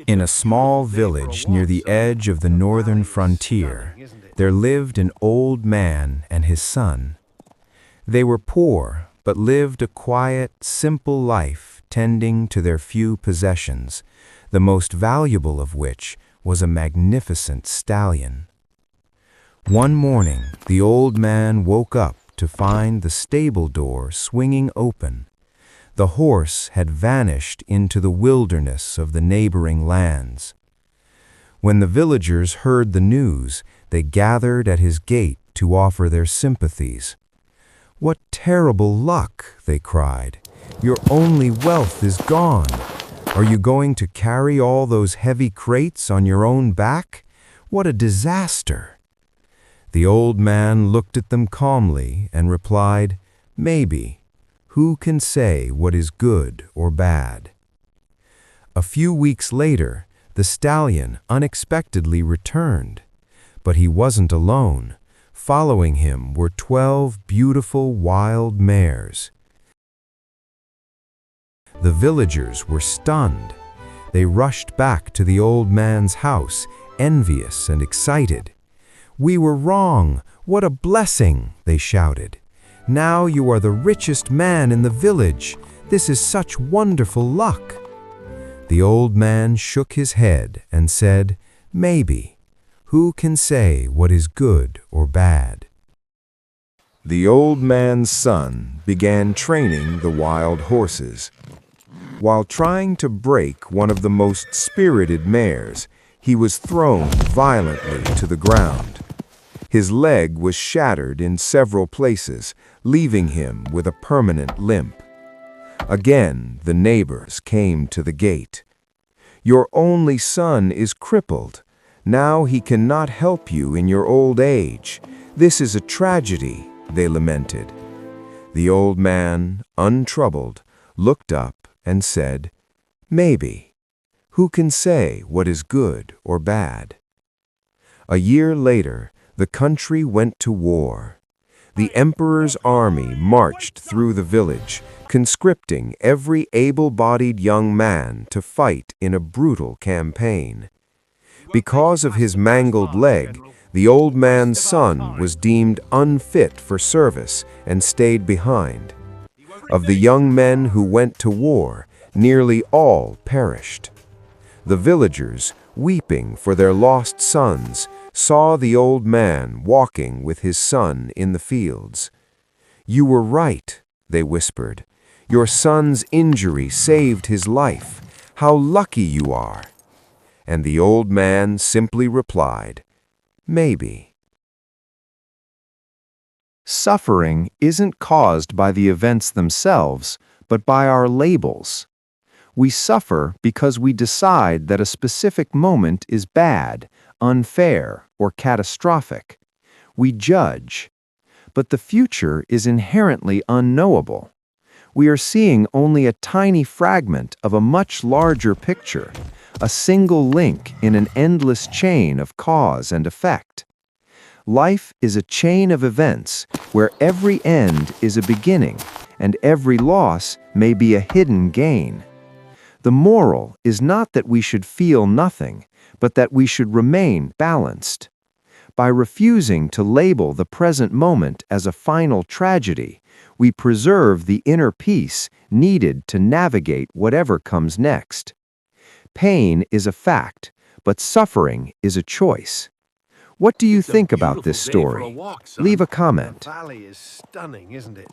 In a small village near the edge of the northern frontier, there lived an old man and his son. They were poor, but lived a quiet, simple life, tending to their few possessions, the most valuable of which was a magnificent stallion. One morning, the old man woke up to find the stable door swinging open. The horse had vanished into the wilderness of the neighboring lands. When the villagers heard the news, they gathered at his gate to offer their sympathies. "What terrible luck!" they cried. "Your only wealth is gone. Are you going to carry all those heavy crates on your own back? What a disaster!" The old man looked at them calmly and replied, "Maybe. Who can say what is good or bad?" A few weeks later, the stallion unexpectedly returned. But he wasn't alone. Following him were 12 beautiful wild mares. The villagers were stunned. They rushed back to the old man's house, envious and excited. "We were wrong! What a blessing!" they shouted. "Now you are the richest man in the village. This is such wonderful luck." The old man shook his head and said, "Maybe. Who can say what is good or bad?" The old man's son began training the wild horses. While trying to break one of the most spirited mares, he was thrown violently to the ground. His leg was shattered in several places, leaving him with a permanent limp. Again, the neighbors came to the gate. "Your only son is crippled. Now he cannot help you in your old age. This is a tragedy," they lamented. The old man, untroubled, looked up and said, "Maybe. Who can say what is good or bad?" A year later, the country went to war. The emperor's army marched through the village, conscripting every able-bodied young man to fight in a brutal campaign. Because of his mangled leg, the old man's son was deemed unfit for service and stayed behind. Of the young men who went to war, nearly all perished. The villagers, weeping for their lost sons, saw the old man walking with his son in the fields. "You were right," they whispered. "Your son's injury saved his life. How lucky you are!" And the old man simply replied, "Maybe." Suffering isn't caused by the events themselves, but by our labels. We suffer because we decide that a specific moment is bad, unfair, or catastrophic. We judge. But the future is inherently unknowable. We are seeing only a tiny fragment of a much larger picture, a single link in an endless chain of cause and effect. Life is a chain of events where every end is a beginning and every loss may be a hidden gain. The moral is not that we should feel nothing, but that we should remain balanced. By refusing to label the present moment as a final tragedy, we preserve the inner peace needed to navigate whatever comes next. Pain is a fact, but suffering is a choice. What do you think about this story? Leave a comment. The valley is stunning, isn't it?